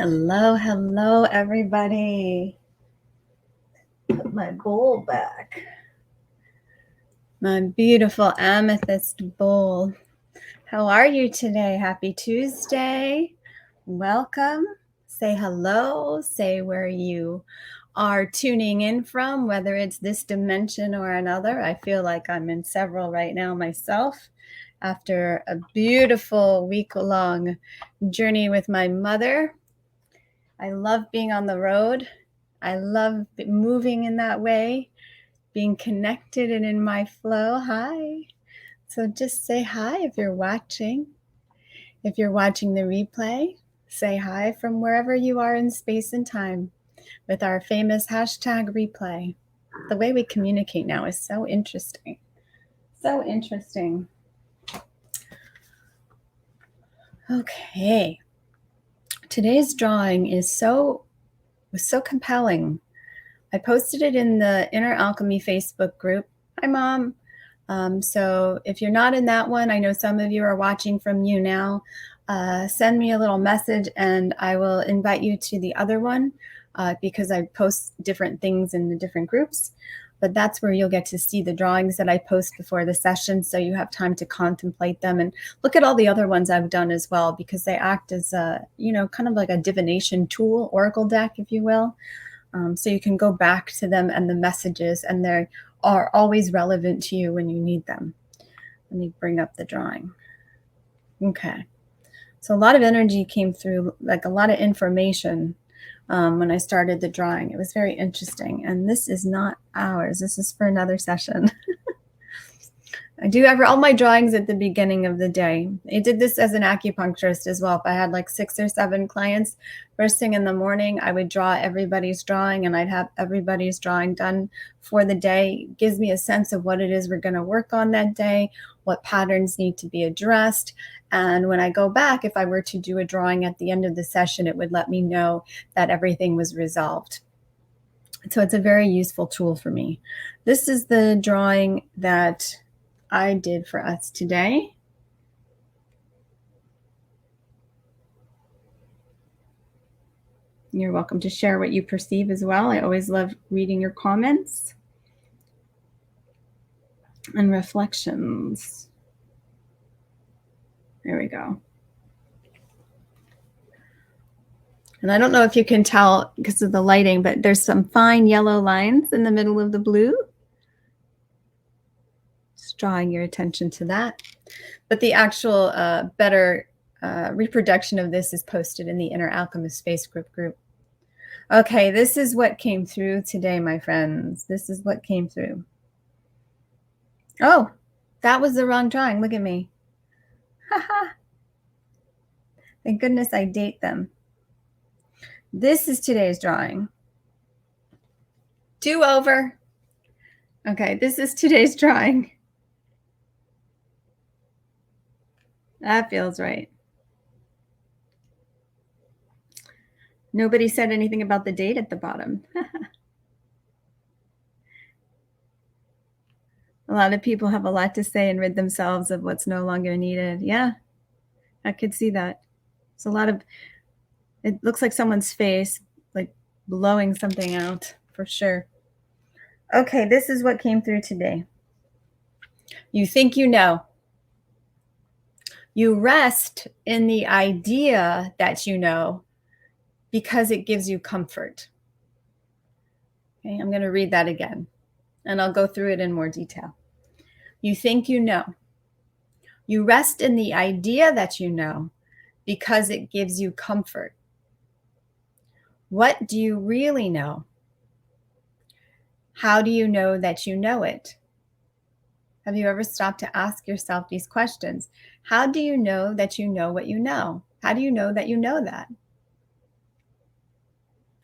Hello, hello, everybody. Put my bowl back. My beautiful amethyst bowl. How are you today? Happy Tuesday. Welcome. Say hello. Say where you are tuning in from, whether it's this dimension or another. I feel like I'm in several right now myself after a beautiful week-long journey with my mother. I love being on the road. I love moving in that way, being connected and in my flow. Hi. So just say hi if you're watching. If you're watching the replay, say hi from wherever you are in space and time with our famous hashtag replay. The way we communicate now is so interesting. So interesting. Okay. Today's drawing was so compelling. I posted it in the Inner Alchemy Facebook group. Hi, Mom. So if you're not in that one, I know some of you are watching from you now. Send me a little message and I will invite you to the other one because I post different things in the different groups. But that's where you'll get to see the drawings that I post before the session, so you have time to contemplate them and look at all the other ones I've done as well, because they act as a, kind of like a divination tool, oracle deck, if you will. So you can go back to them and the messages, and they are always relevant to you when you need them. Let me bring up the drawing. Okay. So a lot of energy came through, like a lot of information when I started the drawing. It was very interesting. And this is not ours. This is for another session. I do all my drawings at the beginning of the day. I did this as an acupuncturist as well. If I had like 6 or 7 clients, first thing in the morning, I would draw everybody's drawing and I'd have everybody's drawing done for the day. It gives me a sense of what it is we're going to work on that day, what patterns need to be addressed. And when I go back, if I were to do a drawing at the end of the session, it would let me know that everything was resolved. So it's a very useful tool for me. This is the drawing that I did for us today. You're welcome to share what you perceive as well. I always love reading your comments and reflections. There we go. And I don't know if you can tell because of the lighting, but there's some fine yellow lines in the middle of the blue. Just drawing your attention to that. But the actual better reproduction of this is posted in the Inner Alchemist Facebook group. Okay, this is what came through today, my friends. This is what came through. Oh, that was the wrong drawing. Look at me. Haha. Thank goodness I date them. This is today's drawing. Do over. Okay, this is today's drawing. That feels right. Nobody said anything about the date at the bottom. A lot of people have a lot to say and rid themselves of what's no longer needed. Yeah, I could see that. It's a lot of, it looks like someone's face, like blowing something out for sure. Okay, this is what came through today. You think you know. You rest in the idea that you know because it gives you comfort. Okay, I'm going to read that again, and I'll go through it in more detail. You think you know. You rest in the idea that you know because it gives you comfort. What do you really know? How do you know that you know it? Have you ever stopped to ask yourself these questions? How do you know that you know what you know? How do you know that you know that?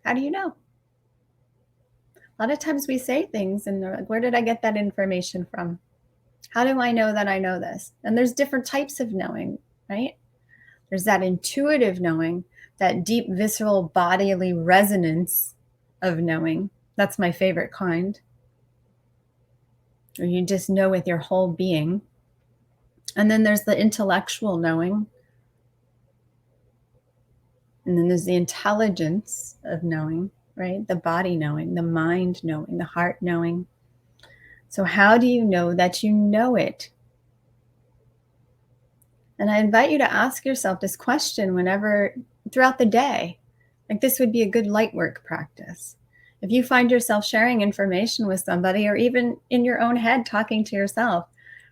How do you know? A lot of times we say things and they're like, where did I get that information from? How do I know that I know this? And there's different types of knowing, right? There's that intuitive knowing, that deep, visceral, bodily resonance of knowing. That's my favorite kind. Or you just know with your whole being. And then there's the intellectual knowing. And then there's the intelligence of knowing, right? The body knowing, the mind knowing, the heart knowing. So how do you know that you know it? And I invite you to ask yourself this question whenever throughout the day. Like, this would be a good light work practice. If you find yourself sharing information with somebody, or even in your own head talking to yourself,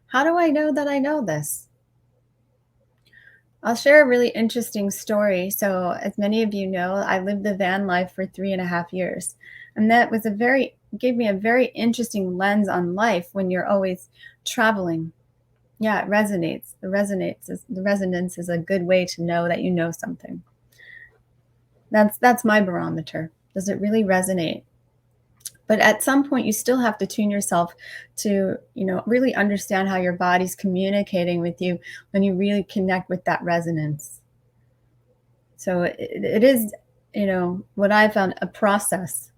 how do I know that I know this? I'll share a really interesting story. So, as many of you know, I lived the van life for 3.5 years. And that was gave me a very interesting lens on life when you're always traveling. Yeah, it resonates. The resonance is a good way to know that you know something. That's my barometer. Does it really resonate? But at some point you still have to tune yourself to, really understand how your body's communicating with you when you really connect with that resonance. So it is, what I found, a process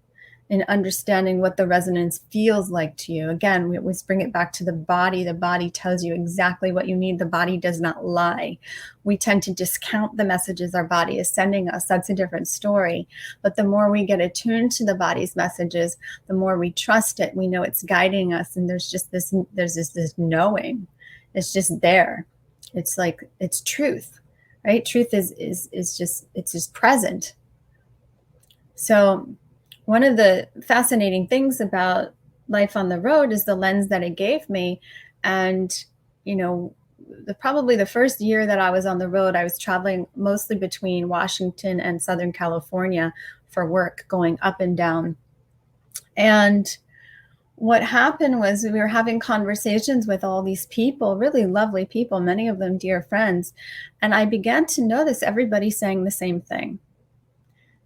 in understanding what the resonance feels like to you. Again, we always bring it back to the body. The body tells you exactly what you need. The body does not lie. We tend to discount the messages our body is sending us. That's a different story. But the more we get attuned to the body's messages, the more we trust it. We know it's guiding us, and there's this knowing. It's just there. It's like, it's truth, right? Truth is just present. So one of the fascinating things about life on the road is the lens that it gave me. And, probably the first year that I was on the road, I was traveling mostly between Washington and Southern California for work, going up and down. And what happened was, we were having conversations with all these people, really lovely people, many of them dear friends. And I began to notice everybody saying the same thing,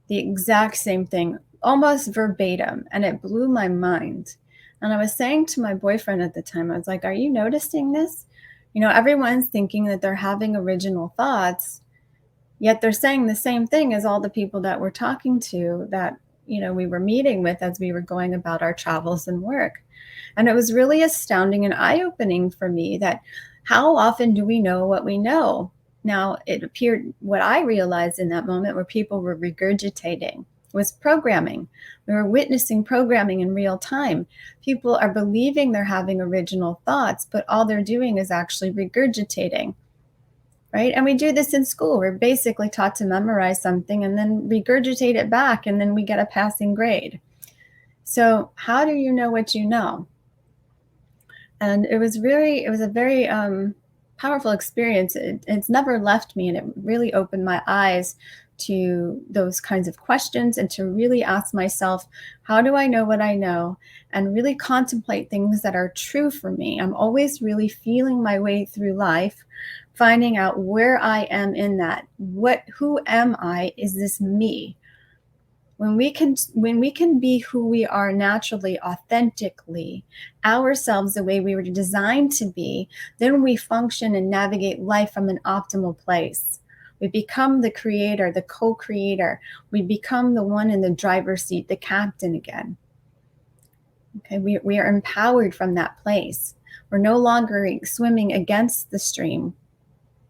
the exact same thing, almost verbatim. And it blew my mind. And I was saying to my boyfriend at the time, I was like, are you noticing this? Everyone's thinking that they're having original thoughts, yet they're saying the same thing as all the people that we're talking to, that, we were meeting with as we were going about our travels and work. And it was really astounding and eye-opening for me that how often do we know what we know? Now, it appeared, what I realized in that moment, where people were regurgitating, was programming. We were witnessing programming in real time. People are believing they're having original thoughts, but all they're doing is actually regurgitating, right? And we do this in school. We're basically taught to memorize something and then regurgitate it back, and then we get a passing grade. So how do you know what you know? And it was a very powerful experience. It's never left me, and it really opened my eyes to those kinds of questions, and to really ask myself, how do I know what I know? And really contemplate things that are true for me. I'm always really feeling my way through life, finding out where I am in that. Who am I? Is this me? When we can be who we are naturally, authentically, ourselves, the way we were designed to be, then we function and navigate life from an optimal place. We become the creator, the co-creator. We become the one in the driver's seat, the captain again. Okay, we are empowered from that place. We're no longer swimming against the stream.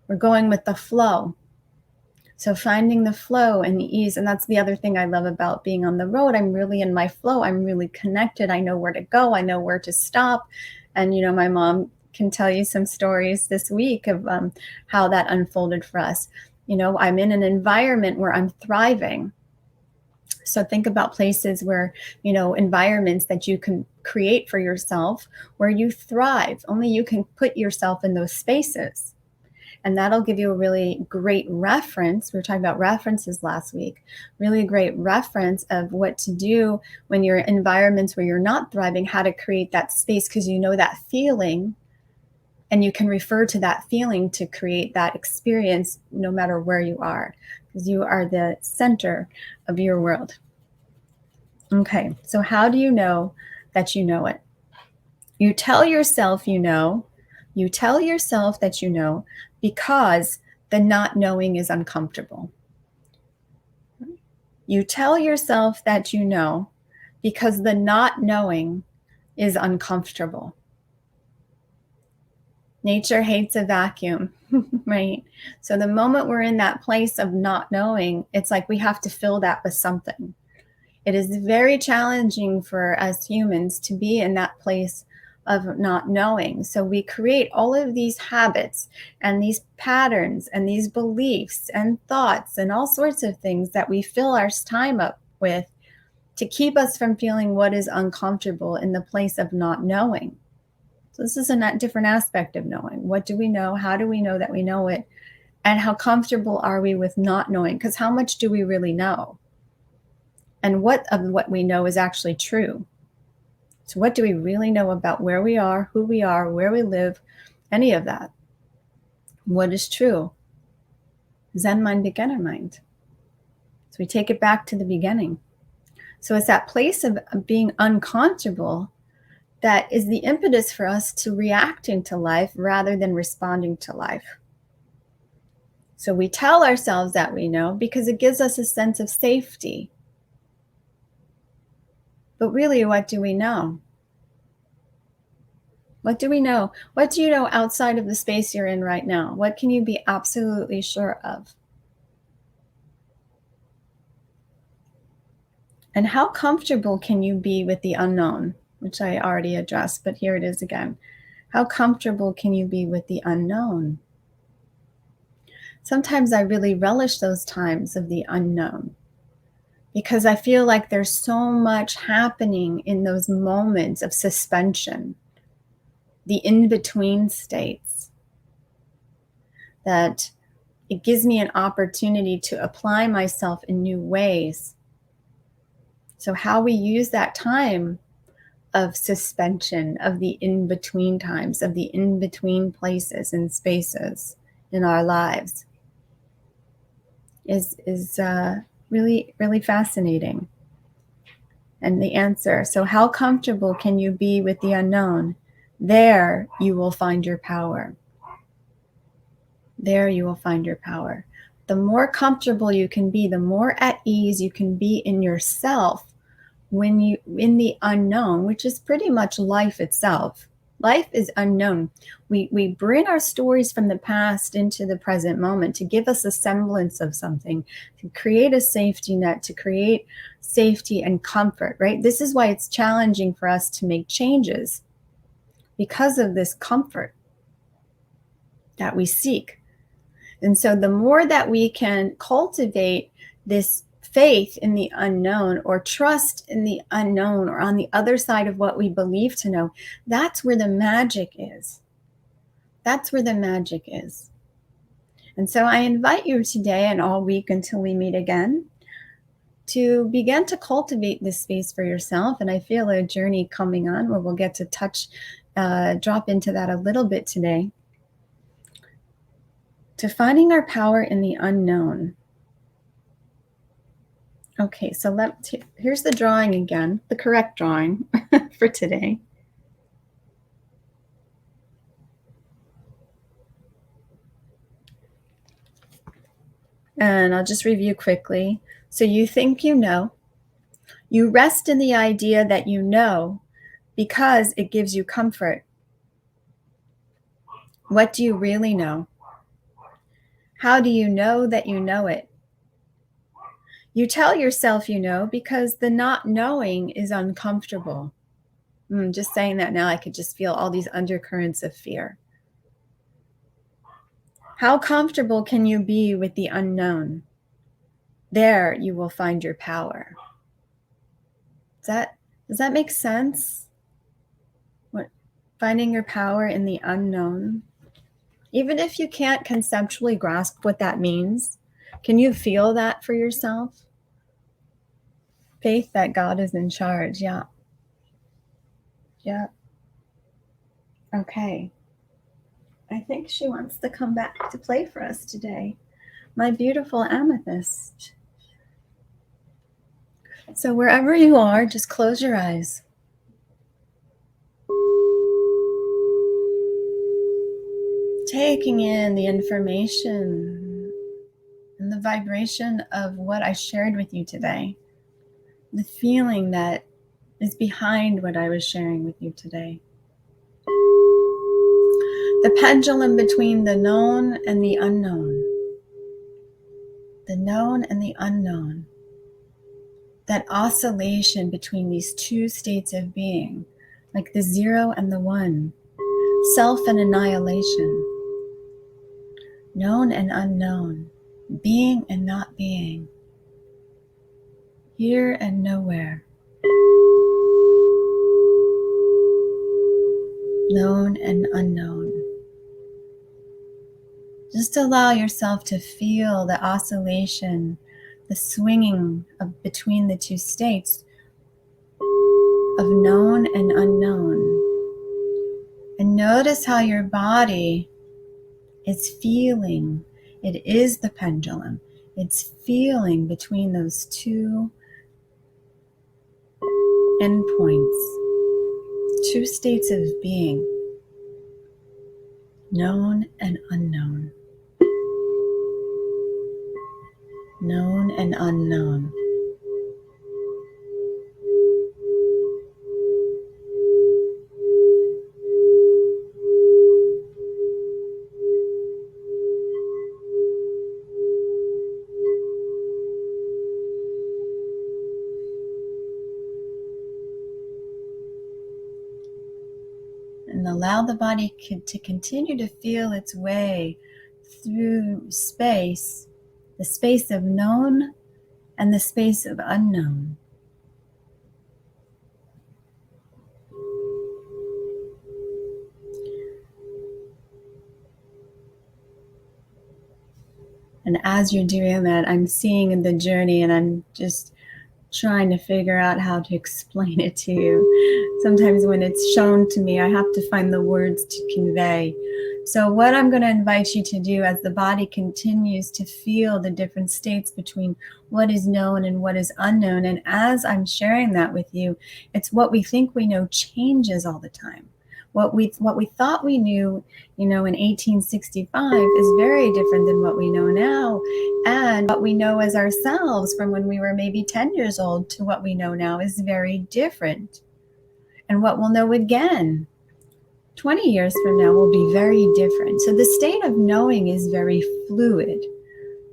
We're going with the flow. So finding the flow and the ease, and that's the other thing I love about being on the road. I'm really in my flow. I'm really connected. I know where to go. I know where to stop. And, my mom can tell you some stories this week of how that unfolded for us. I'm in an environment where I'm thriving. So think about places where, environments that you can create for yourself where you thrive. Only you can put yourself in those spaces. And that'll give you a really great reference. We were talking about references last week. Really great reference of what to do when you're in environments where you're not thriving, how to create that space, because you know that feeling, and you can refer to that feeling to create that experience no matter where you are, because you are the center of your world. Okay, so how do you know that you know it? You tell yourself you know. You tell yourself that you know because the not knowing is uncomfortable. You tell yourself that you know because the not knowing is uncomfortable. Nature hates a vacuum, right? So the moment we're in that place of not knowing, it's like we have to fill that with something. It is very challenging for us humans to be in that place of not knowing. So we create all of these habits and these patterns and these beliefs and thoughts and all sorts of things that we fill our time up with to keep us from feeling what is uncomfortable in the place of not knowing. So this is a different aspect of knowing. What do we know? How do we know that we know it? And how comfortable are we with not knowing? Because how much do we really know? And what of what we know is actually true? So what do we really know about where we are, who we are, where we live, any of that? What is true? Zen mind, beginner mind. So we take it back to the beginning. So it's that place of being uncomfortable that is the impetus for us to reacting to life rather than responding to life. So we tell ourselves that we know because it gives us a sense of safety. But really, what do we know? What do we know? What do you know outside of the space you're in right now? What can you be absolutely sure of? And how comfortable can you be with the unknown, which I already addressed, but here it is again. How comfortable can you be with the unknown? Sometimes I really relish those times of the unknown because I feel like there's so much happening in those moments of suspension, the in-between states, that it gives me an opportunity to apply myself in new ways. So how we use that time of suspension, of the in-between times, of the in-between places and spaces in our lives is really, really fascinating. And the answer, so how comfortable can you be with the unknown? There you will find your power. There you will find your power. The more comfortable you can be, the more at ease you can be in yourself when you in the unknown, which is pretty much life itself. Life is unknown. We bring our stories from the past into the present moment to give us a semblance of something, to create a safety net, to create safety and comfort, right? This is why it's challenging for us to make changes, because of this comfort that we seek. And so the more that we can cultivate this faith in the unknown or trust in the unknown or on the other side of what we believe to know, that's where the magic is. That's where the magic is. And so I invite you today and all week until we meet again to begin to cultivate this space for yourself. And I feel a journey coming on where we'll get to drop into that a little bit today. To finding our power in the unknown. Okay, so here's the drawing again, the correct drawing for today. And I'll just review quickly. So you think you know. You rest in the idea that you know because it gives you comfort. What do you really know? How do you know that you know it? You tell yourself you know because the not knowing is uncomfortable. Just saying that now, I could just feel all these undercurrents of fear. How comfortable can you be with the unknown? There you will find your power. Does that make sense? Finding your power in the unknown? Even if you can't conceptually grasp what that means, can you feel that for yourself? Faith that God is in charge. Yeah. Okay. I think she wants to come back to play for us today. My beautiful amethyst. So wherever you are, just close your eyes. Taking in the information and the vibration of what I shared with you today. The feeling that is behind what I was sharing with you today. The pendulum between the known and the unknown. The known and the unknown. That oscillation between these two states of being, like the 0 and the 1, self and annihilation, known and unknown, being and not being, here and nowhere, known and unknown. Just allow yourself to feel the oscillation, the swinging of between the two states of known and unknown. And notice how your body is feeling. It is the pendulum. It's feeling between those two endpoints, two states of being, known and unknown. Known and unknown. And allow the body to continue to feel its way through space, the space of known and the space of unknown. And as you're doing that, I'm seeing the journey, and I'm just trying to figure out how to explain it to you. Sometimes when it's shown to me, I have to find the words to convey. So what I'm going to invite you to do as the body continues to feel the different states between what is known and what is unknown, and as I'm sharing that with you, it's what we think we know changes all the time. What we thought we knew, in 1865 is very different than what we know now. And what we know as ourselves from when we were maybe 10 years old to what we know now is very different. And what we'll know again 20 years from now will be very different. So the state of knowing is very fluid,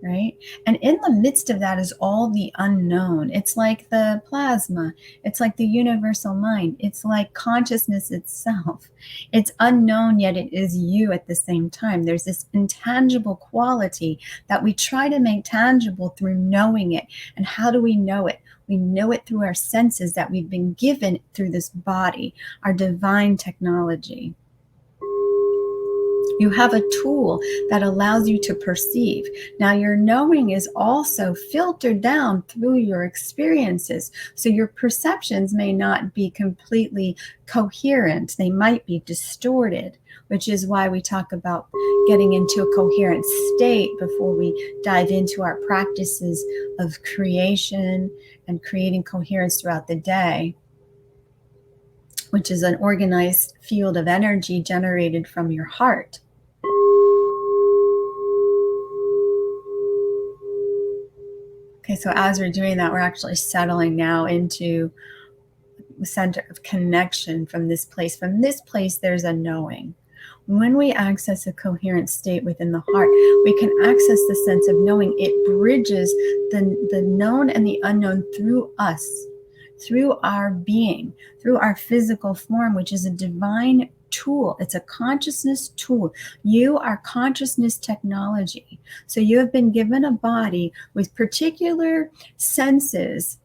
right? And in the midst of that is all the unknown. It's like the plasma. It's like the universal mind. It's like consciousness itself. It's unknown, yet it is you at the same time. There's this intangible quality that we try to make tangible through knowing it. And how do we know it? We know it through our senses that we've been given through this body, our divine technology. You have a tool that allows you to perceive. Now, your knowing is also filtered down through your experiences. So your perceptions may not be completely coherent. They might be distorted, which is why we talk about getting into a coherent state before we dive into our practices of creation and creating coherence throughout the day, which is an organized field of energy generated from your heart. Okay, so as we're doing that, we're actually settling now into the center of connection from this place. From this place, there's a knowing. When we access a coherent state within the heart, we can access the sense of knowing. It bridges the known and the unknown through us, through our being, through our physical form, which is a divine tool. It's a consciousness tool. You are consciousness technology. So you have been given a body with particular senses.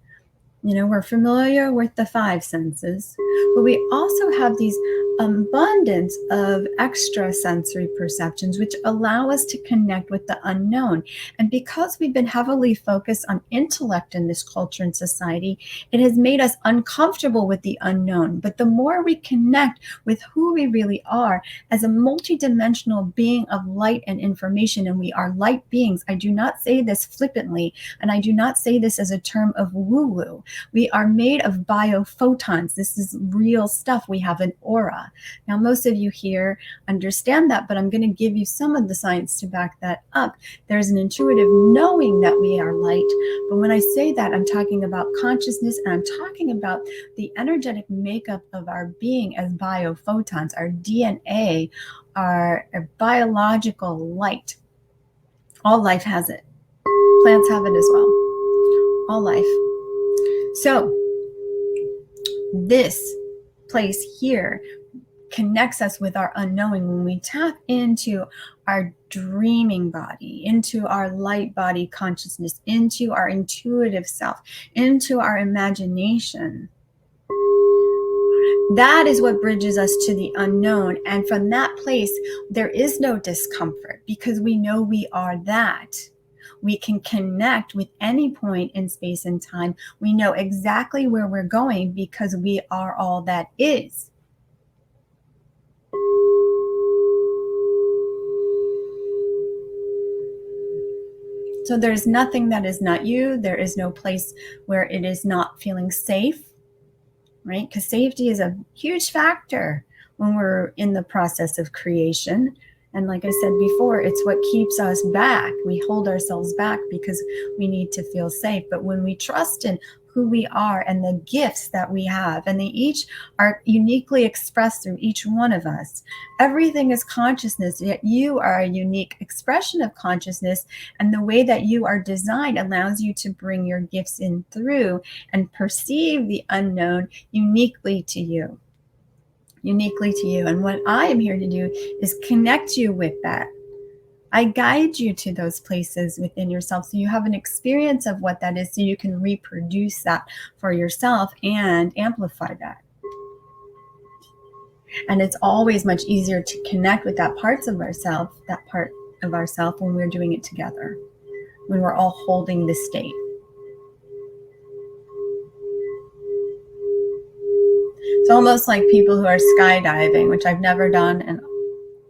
We're familiar with the 5 senses, but we also have these abundance of extrasensory perceptions, which allow us to connect with the unknown. And because we've been heavily focused on intellect in this culture and society, it has made us uncomfortable with the unknown. But the more we connect with who we really are as a multidimensional being of light and information, and we are light beings. I do not say this flippantly, and I do not say this as a term of woo-woo. We are made of biophotons. This is real stuff. We have an aura. idea. Now, most of you here understand that, but I'm going to give you some of the science to back that up. There's an intuitive knowing that we are light. But when I say that, I'm talking about consciousness, and I'm talking about the energetic makeup of our being as biophotons, our DNA, our biological light. All life has it. Plants have it as well. All life. So this place here connects us with our unknowing. When we tap into our dreaming body, into our light body consciousness, into our intuitive self, into our imagination, that is what bridges us to the unknown. And from that place, there is no discomfort because we know we are that. We can connect with any point in space and time. We know exactly where we're going because we are all that is. So there's nothing that is not you. There is no place where it is not feeling safe, right? Because safety is a huge factor when we're in the process of creation. And like I said before, it's what keeps us back. We hold ourselves back because we need to feel safe. But when we trust in who we are and the gifts that we have, and they each are uniquely expressed through each one of us, everything is consciousness, yet you are a unique expression of consciousness. And the way that you are designed allows you to bring your gifts in through and perceive the unknown uniquely to you. Uniquely to you. And what I am here to do is connect you with that. I guide you to those places within yourself so you have an experience of what that is, so you can reproduce that for yourself and amplify that. And it's always much easier to connect with that part of ourself when we're doing it together, when we're all holding the state. It's almost like people who are skydiving, which I've never done and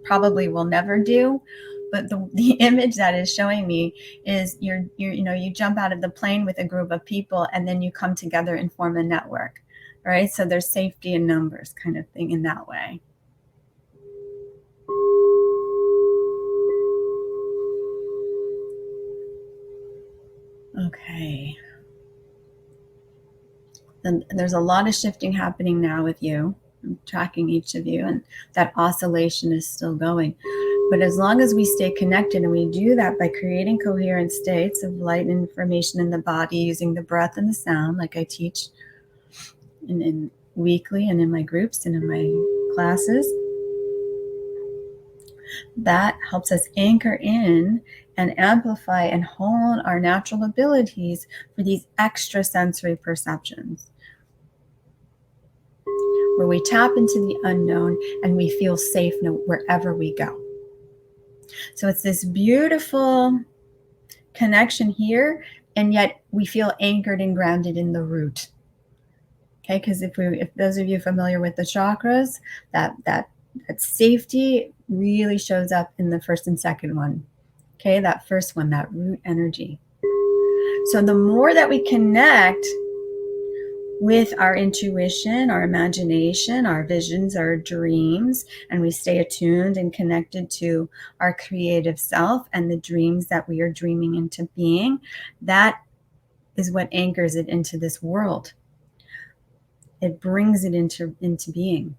probably will never do. But the image that is showing me is you jump out of the plane with a group of people and then you come together and form a network, right? So there's safety in numbers kind of thing in that way. Okay. And there's a lot of shifting happening now with you. I'm tracking each of you, and that oscillation is still going. But as long as we stay connected, and we do that by creating coherent states of light and information in the body using the breath and the sound, like I teach in weekly and in my groups and in my classes, that helps us anchor in and amplify and hone our natural abilities for these extrasensory perceptions, where we tap into the unknown and we feel safe wherever we go. So it's this beautiful connection here, and yet we feel anchored and grounded in the root. Okay, because if those of you familiar with the chakras, that safety really shows up in the first and second one. Okay, that first one, that root energy. So the more that we connect with our intuition, our imagination, our visions, our dreams, and we stay attuned and connected to our creative self and the dreams that we are dreaming into being, that is what anchors it into this world. It brings it into being.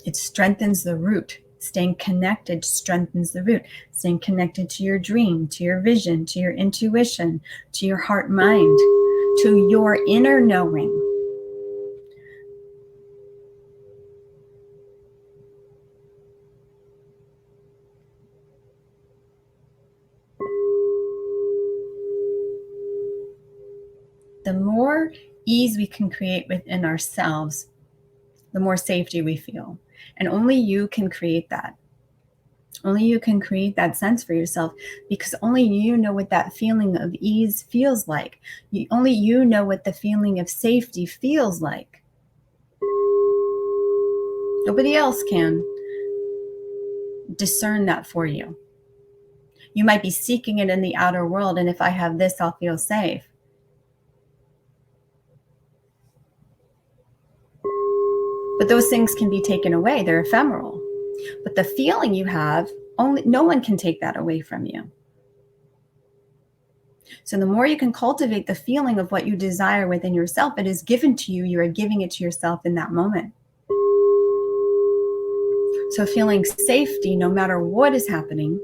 It strengthens the root. Staying connected strengthens the root. Staying connected to your dream, to your vision, to your intuition, to your heart mind, to your inner knowing. The more ease we can create within ourselves, the more safety we feel. And only you can create that. Only you can create that sense for yourself, because only you know what that feeling of ease feels like. Only you know what the feeling of safety feels like. Nobody else can discern that for you. You might be seeking it in the outer world, and if I have this, I'll feel safe. But those things can be taken away. They're ephemeral. But the feeling you have, no one can take that away from you. So the more you can cultivate the feeling of what you desire within yourself, it is given to you. You are giving it to yourself in that moment. So feeling safety, no matter what is happening,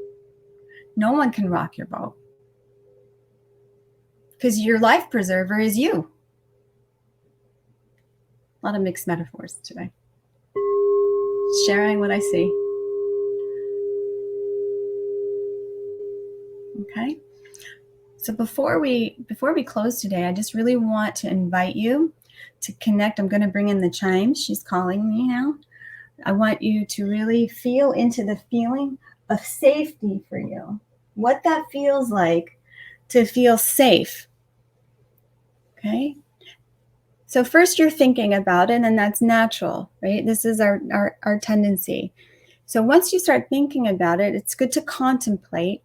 no one can rock your boat. Because your life preserver is you. A lot of mixed metaphors today. Sharing what I see. Okay. So before we close today, I just really want to invite you to connect. I'm going to bring in the chimes. She's calling me now. I want you to really feel into the feeling of safety for you. What that feels like to feel safe. Okay. So first you're thinking about it, and that's natural, right? This is our tendency. So once you start thinking about it, it's good to contemplate,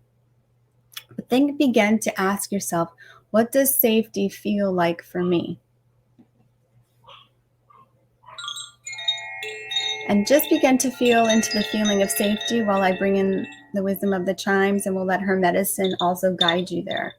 but then begin to ask yourself, what does safety feel like for me? And just begin to feel into the feeling of safety while I bring in the wisdom of the chimes, and we'll let her medicine also guide you there.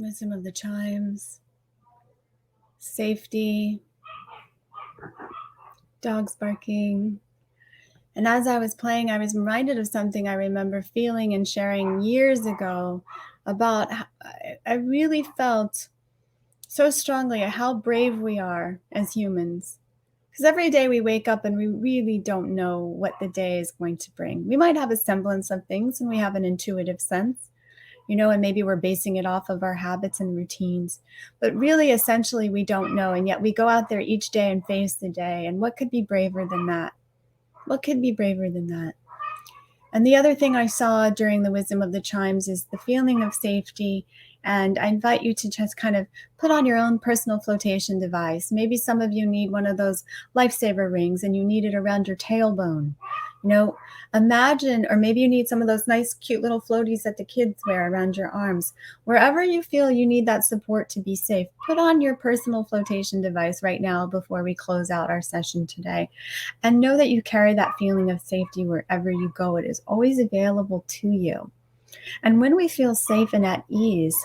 Wisdom of the chimes, safety, dogs barking. And as I was playing, I was reminded of something I remember feeling and sharing years ago about how I really felt so strongly at how brave we are as humans. Because every day we wake up and we really don't know what the day is going to bring. We might have a semblance of things and we have an intuitive sense, and maybe we're basing it off of our habits and routines. But really, essentially, we don't know. And yet we go out there each day and face the day. And what could be braver than that? What could be braver than that? And the other thing I saw during the wisdom of the chimes is the feeling of safety. And I invite you to just kind of put on your own personal flotation device. Maybe some of you need one of those lifesaver rings and you need it around your tailbone. Imagine, or maybe you need some of those nice, cute little floaties that the kids wear around your arms. Wherever you feel you need that support to be safe, put on your personal flotation device right now before we close out our session today. And know that you carry that feeling of safety wherever you go. It is always available to you. And when we feel safe and at ease,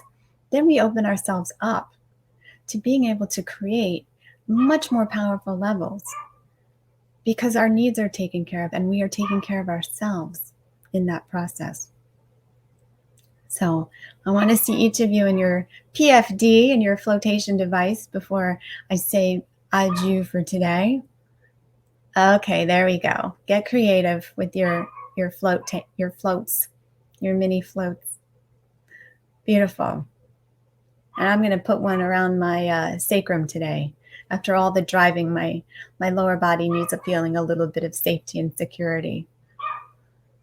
then we open ourselves up to being able to create much more powerful levels, because our needs are taken care of and we are taking care of ourselves in that process. So I want to see each of you in your PFD and your flotation device before I say adieu for today. Okay, there we go. Get creative with your floats, your mini floats. Beautiful. And I'm going to put one around my sacrum today. After all the driving, my lower body needs a feeling a little bit of safety and security.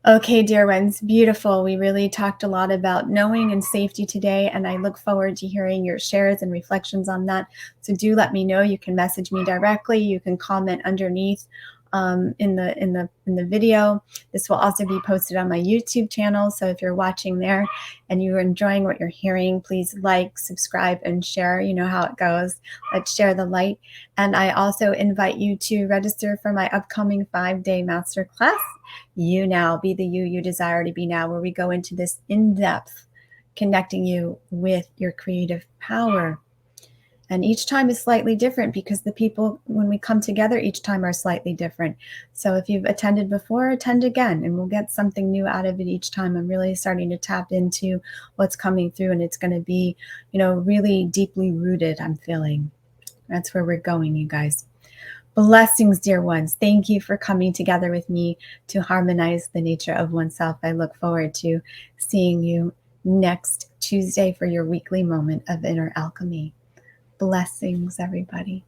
Okay, dear ones, beautiful. We really talked a lot about knowing and safety today, and I look forward to hearing your shares and reflections on that. So do let me know. You can message me directly. You can comment underneath in the video. This will also be posted on my YouTube channel. So if you're watching there and you're enjoying what you're hearing, please like, subscribe, and share. You know how it goes. Let's share the light. And I also invite you to register for my upcoming 5-day masterclass. You Now, Be the You desire to be now, where we go into this in-depth, connecting you with your creative power. And each time is slightly different because the people, when we come together, each time are slightly different. So if you've attended before, attend again, and we'll get something new out of it each time. I'm really starting to tap into what's coming through, and it's going to be, really deeply rooted, I'm feeling. That's where we're going, you guys. Blessings, dear ones. Thank you for coming together with me to harmonize the nature of oneself. I look forward to seeing you next Tuesday for your weekly moment of inner alchemy. Blessings, everybody.